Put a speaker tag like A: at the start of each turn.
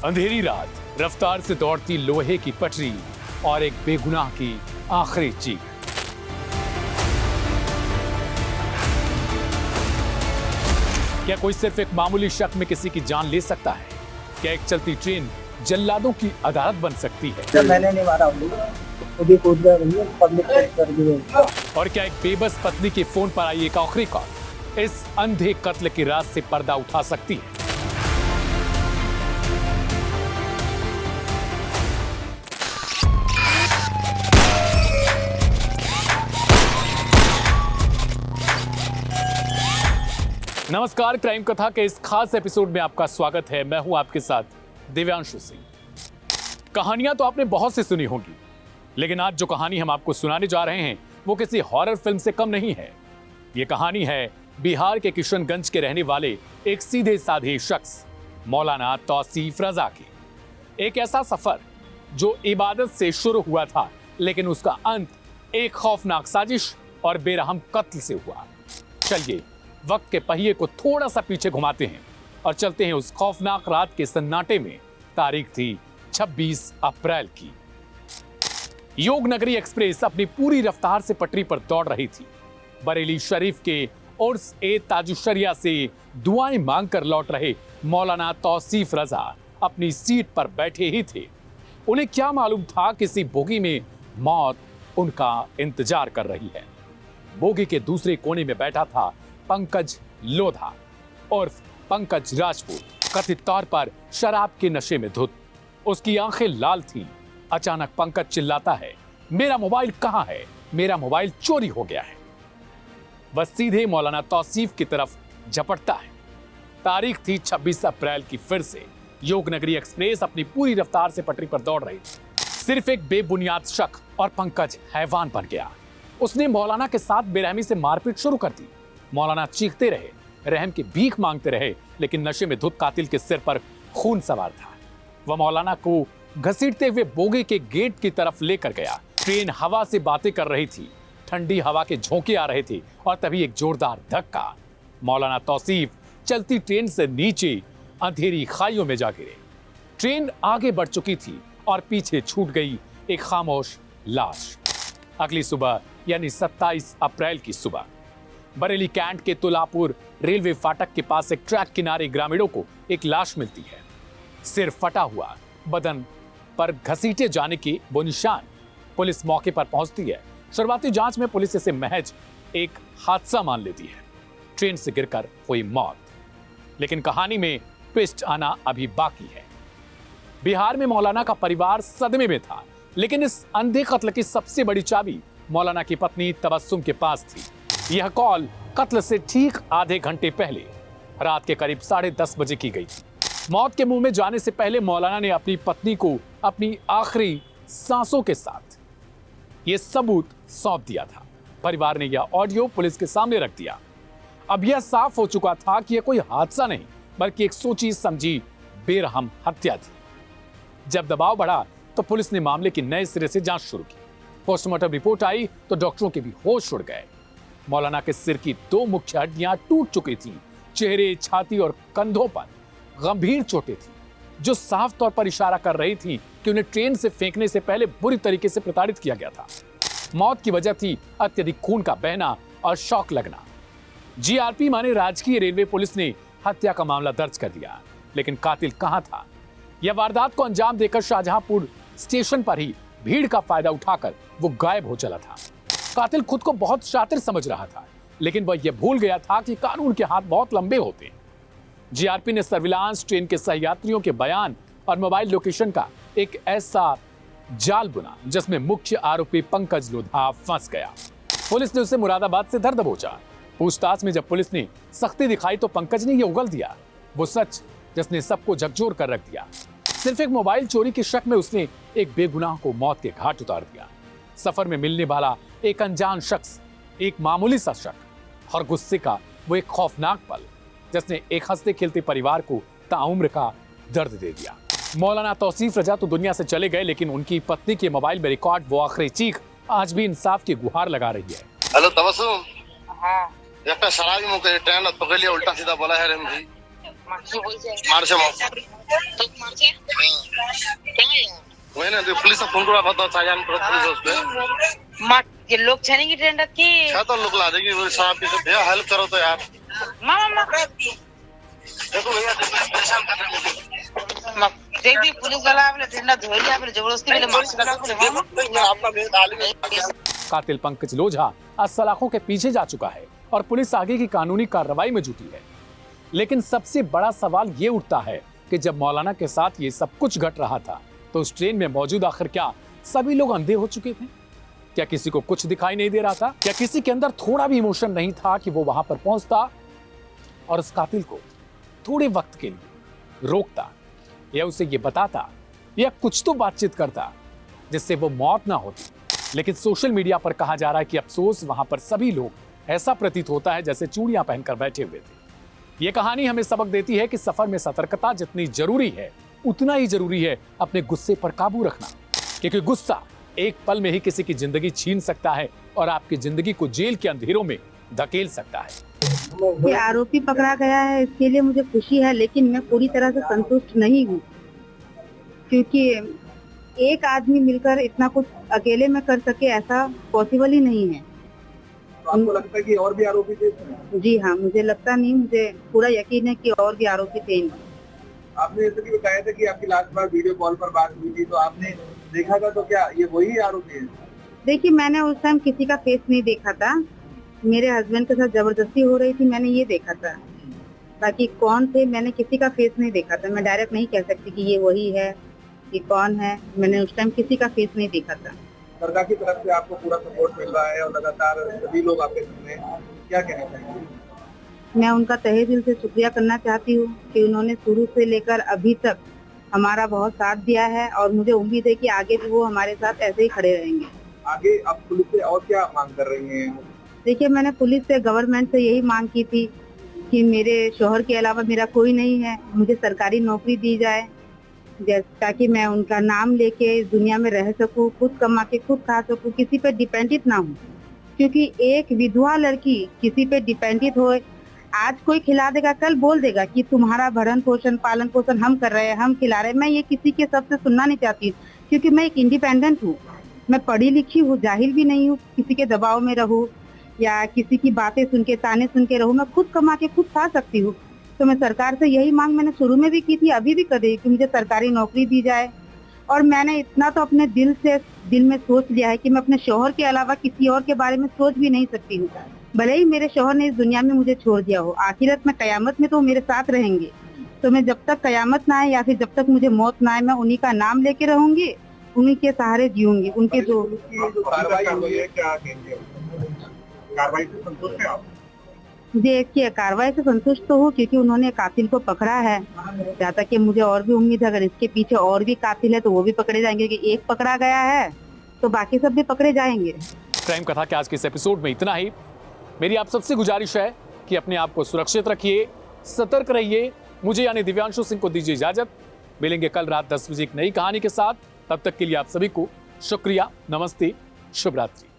A: अंधेरी रात, रफ्तार से दौड़ती लोहे की पटरी और एक बेगुनाह की आखिरी चीख। क्या कोई सिर्फ एक मामूली शक में किसी की जान ले सकता है? क्या एक चलती ट्रेन जल्लादों की अदालत बन सकती है?
B: मैंने नहीं मारा, खुद कूद गया, पब्लिक कर दी।
A: और क्या एक बेबस पत्नी के फोन पर आई एक आखिरी कॉल इस अंधे कत्ल के राज से पर्दा उठा सकती है? नमस्कार, क्राइम कथा के इस खास एपिसोड में आपका स्वागत है। मैं हूं आपके साथ दिव्यांशु सिंह। कहानियां तो आपने बहुत सी सुनी होंगी, लेकिन आज जो कहानी हम आपको सुनाने जा रहे हैं वो किसी हॉरर फिल्म से कम नहीं है। ये कहानी है बिहार के किशनगंज के रहने वाले एक सीधे साधे शख्स मौलाना तौसीफ रजा की। एक ऐसा सफर जो इबादत से शुरू हुआ था, लेकिन उसका अंत एक खौफनाक साजिश और बेरहम कत्ल से हुआ। चलिए वक्त के पहिए को थोड़ा सा पीछे घुमाते हैं और चलते हैं उस खौफनाक रात के सन्नाटे में। तारीख थी 26 अप्रैल की। योग नगरी एक्सप्रेस अपनी पूरी रफ्तार से पटरी पर दौड़ रही थी। बरेली शरीफ के उर्स ए ताजुशरिया से दुआएं मांगकर लौट रहे मौलाना तौसीफ रजा अपनी सीट पर बैठे ही थे। उन्हें क्या मालूम था किसी बोगी में मौत उनका इंतजार कर रही है। बोगी के दूसरे कोने में बैठा था पंकज लोधा उर्फ पंकज राजपूत, कथित तौर पर शराब के नशे में धुत। उसकी आंखें लाल थीं। अचानक पंकज चिल्लाता है, मेरा मोबाइल कहां है? मेरा मोबाइल चोरी हो गया है। वह सीधे मौलाना तौसीफ की तरफ झपटता है। तारीख थी 26 अप्रैल की। फिर से योग नगरी एक्सप्रेस अपनी पूरी रफ्तार से पटरी पर दौड़ रही थी। सिर्फ एक बेबुनियाद शक और पंकज हैवान बन गया। उसने मौलाना के साथ बेरहमी से मारपीट शुरू कर दी। मौलाना चीखते रहे, रहम की भीख मांगते रहे, लेकिन नशे में धुत कातिल के सिर पर खून सवार था। वह मौलाना को घसीटते हुए बोगी के गेट की तरफ लेकर गया। ट्रेन हवा से बातें कर रही थी, ठंडी हवा के झोंके आ रहे थे और तभी एक जोरदार धक्का। मौलाना तौसीफ चलती ट्रेन से नीचे अंधेरी खाइयों में जा गिरे। ट्रेन आगे बढ़ चुकी थी और पीछे छूट गई एक खामोश लाश। अगली सुबह यानी 27 अप्रैल की सुबह बरेली कैंट के तुलापुर रेलवे फाटक के पास एक ट्रैक किनारे ग्रामीणों को एक लाश मिलती है। सिर फटा हुआ, बदन पर घसीटे जाने के वो निशान। पुलिस मौके पर पहुंचती है। शुरुआती जांच में पुलिस इसे महज एक हादसा मान लेती है, ट्रेन से गिरकर हुई मौत। लेकिन कहानी में ट्विस्ट आना अभी बाकी है। बिहार में मौलाना का परिवार सदमे में था, लेकिन इस अंधे कत्ल की सबसे बड़ी चाबी मौलाना की पत्नी तबस्सुम के पास थी। यह कॉल कत्ल से ठीक आधे घंटे पहले रात के करीब 10:30 बजे की गई थी। मौत के मुंह में जाने से पहले मौलाना ने अपनी पत्नी को अपनी आखिरी सांसों के साथ यह सबूत सौंप दिया था। परिवार ने यह ऑडियो पुलिस के सामने रख दिया। अब यह साफ हो चुका था कि यह कोई हादसा नहीं, बल्कि एक सोची समझी बेरहम हत्या थी। जब दबाव बढ़ा तो पुलिस ने मामले की नए सिरे से जांच शुरू की। पोस्टमार्टम रिपोर्ट आई तो डॉक्टरों के भी होश उड़ गए। मौलाना के सिर की 2 मुख्य हड्डियां टूट चुकी थीं। चेहरे, छाती और कंधों पर गंभीर चोटें थीं, जो साफ तौर पर इशारा कर रही थीं कि उन्हें ट्रेन से फेंकने से पहले बुरी तरीके से प्रताड़ित किया गया था। मौत की वजह थी अत्यधिक खून का बहना और शॉक लगना। जीआरपी माने राजकीय रेलवे पुलिस ने हत्या का मामला दर्ज कर दिया, लेकिन कातिल कहां था? यह वारदात को अंजाम देकर शाहजहांपुर स्टेशन पर ही भीड़ का फायदा उठाकर वो गायब हो चला था। कातिल खुद को बहुत शातिर समझ रहा था, लेकिन वह यह भूल गया था कि कानून के हाथ बहुत लंबे होते हैं। जीआरपी ने सर्विलांस, ट्रेन के सहयात्रियों के बयान और मोबाइल लोकेशन का एक ऐसा जाल बुना जिसमें मुख्य आरोपी पंकज लोधा फंस गया। पुलिस ने उसे मुरादाबाद से धर दबोचा। पूछताछ में जब पुलिस ने सख्ती दिखाई तो पंकज ने यह उगल दिया, वो सच जिसने सबको झकझोर कर रख दिया। सिर्फ एक मोबाइल चोरी के शक में उसने एक बेगुनाह को मौत के घाट उतार दिया। सफर में मिलने वाला एक अनजान शख्स, एक मामूली सा शक और गुस्से का वो एक खौफनाक पल, जिसने एक हंसते खेलते परिवार को ताउम्र का दर्द दे दिया। मौलाना तौसीफ रजा तो दुनिया से चले गए, लेकिन उनकी पत्नी के मोबाइल में रिकॉर्ड वो आखिरी चीख आज भी इंसाफ की गुहार लगा रही है।
C: हेलो तबस्सुम, हाँ একটা সারাবি মুখে ট্রেন পকেলিয়ে উল্টা সিধা বলা है রে मुझे मार से मार तो मार से वही ना पुलिस फोन करा बता चाजान पुलिस उस पे
D: माँ ये लोग छने की ट्रेंड की
C: क्या तो लोग ला देगी शराब पी के भैया हेल्प करो तो यार
D: मामा
C: देखो भैया परेशान कर रहे हैं
D: देख दी पुलिस वाला आपने ट्रेंड धोरी आपने जबरदस्ती वाले मास्क लगा के मामा
C: आपका मेरे डाली में
A: कातिल पंकज लोझा आज सलाखों के पीछे जा चुका है और पुलिस आगे की कानूनी कार्रवाई में जुटी है। लेकिन सबसे बड़ा सवाल ये उठता है कि जब मौलाना के साथ ये सब कुछ घट रहा था तो उस ट्रेन में मौजूद आखिर क्या सभी लोग अंधे हो चुके थे? क्या किसी को कुछ दिखाई नहीं दे रहा था? क्या किसी के अंदर थोड़ा भी इमोशन नहीं था कि वो वहां पर पहुंचता और उस कातिल को थोड़े वक्त के लिए रोकता या उसे ये बताता या कुछ तो बातचीत करता जिससे वो मौत ना होती? लेकिन सोशल मीडिया पर कहा जा रहा है कि अफसोस वहां पर सभी लोग ऐसा प्रतीत होता है जैसे चूड़ियां पहनकर बैठे हुए थे। ये कहानी हमें सबक देती है कि सफर में सतर्कता जितनी जरूरी है उतना ही जरूरी है अपने गुस्से पर काबू रखना, क्योंकि गुस्सा एक पल में ही किसी की जिंदगी छीन सकता है और आपकी जिंदगी को जेल के अंधेरों में धकेल सकता है।
E: ये आरोपी पकड़ा गया है इसके लिए मुझे खुशी है, लेकिन मैं पूरी तरह से संतुष्ट नहीं हूँ, क्योंकि एक आदमी मिलकर इतना कुछ अकेले में कर सके ऐसा पॉसिबल ही नहीं है।
B: तो आपको लगता है कि और भी आरोपी थे इसमें?
E: जी हाँ, मुझे लगता नहीं, मुझे पूरा यकीन है कि और भी आरोपी थे इनमें।
B: आपने जैसे कि बताया था कि आपकी लास्ट बार वीडियो कॉल पर बात हुई थी तो आपने देखा था, तो क्या ये वही आरोपी है?
E: देखिए, मैंने उस टाइम किसी का फेस नहीं देखा था, मेरे हस्बैंड के साथ जबरदस्ती हो रही थी, मैंने ये देखा था। बाकी कौन थे मैंने किसी का फेस नहीं देखा था, मैं डायरेक्ट नहीं कह सकती कि ये वही है कि कौन है, मैंने उस टाइम किसी का फेस नहीं देखा था।
B: सरकार की तरफ से आपको पूरा सपोर्ट मिल रहा है और लगातार सभी लोग आपके सामने हैं, क्या कहना चाहेंगे?
E: मैं उनका तहे दिल से शुक्रिया करना चाहती हूँ कि उन्होंने शुरू से लेकर अभी तक हमारा बहुत साथ दिया है और मुझे उम्मीद है कि आगे भी वो हमारे साथ ऐसे ही खड़े रहेंगे।
B: आगे आप पुलिस से और क्या मांग कर रही हैं?
E: देखिए, मैंने पुलिस से, गवर्नमेंट से यही मांग की थी कि मेरे शौहर के अलावा मेरा कोई नहीं है, मुझे सरकारी नौकरी दी जाए, ताकि मैं उनका नाम लेके इस दुनिया में रह सकूं, खुद कमा के खुद खा सकूं, किसी पे डिपेंडेंट ना हूं। क्योंकि एक विधवा लड़की किसी पे डिपेंडेंट हो, आज कोई खिला देगा, कल बोल देगा कि तुम्हारा भरण पोषण पालन पोषण हम कर रहे हैं, हम खिला रहे हैं। मैं ये किसी के सबसे सुनना नहीं चाहती, क्योंकि मैं एक इंडिपेंडेंट हूँ, मैं पढ़ी लिखी हूँ, जाहिल भी नहीं हूँ, किसी के दबाव में रहूँ या किसी की बातें सुन के, ताने सुन के रहूँ। मैं खुद कमा के खुद खा सकती हूँ। तो मैं सरकार से यही मांग मैंने शुरू में भी की थी, अभी भी कर रही हूँ कि मुझे सरकारी नौकरी दी जाए। और मैंने इतना तो अपने दिल में सोच लिया है कि मैं अपने शौहर के अलावा किसी और के बारे में सोच भी नहीं सकती हूँ। भले ही मेरे शौहर ने इस दुनिया में मुझे छोड़ दिया हो, आखिरत में कयामत में तो मेरे साथ रहेंगे। तो मैं जब तक कयामत ना आए या फिर जब तक मुझे मौत ना आए, मैं उन्हीं का नाम लेके रहूंगी, उन्हीं के सहारे जीऊंगी। उनके जो
B: कार्रवाई हुई है, क्या कहेंगे? कार्रवाई से संतुष्ट हैं आप?
E: देखिए, कार्रवाई से संतुष्ट तो हूँ, क्योंकि उन्होंने कातिल को पकड़ा है। जहाँ तक कि मुझे और भी उम्मीद है, अगर इसके पीछे और भी कातिल है तो वो भी पकड़े जाएंगे, क्योंकि एक पकड़ा गया है तो बाकी सब भी पकड़े जाएंगे।
A: क्राइम कथा के आज के इस एपिसोड में इतना ही। मेरी आप सबसे गुजारिश है कि अपने आप को सुरक्षित रखिए, सतर्क रहिए। मुझे यानी दिव्यांशु सिंह को दीजिए इजाजत। मिलेंगे कल रात 10 बजे एक नई कहानी के साथ। तब तक के लिए आप सभी को शुक्रिया, नमस्ते, शुभ रात्रि।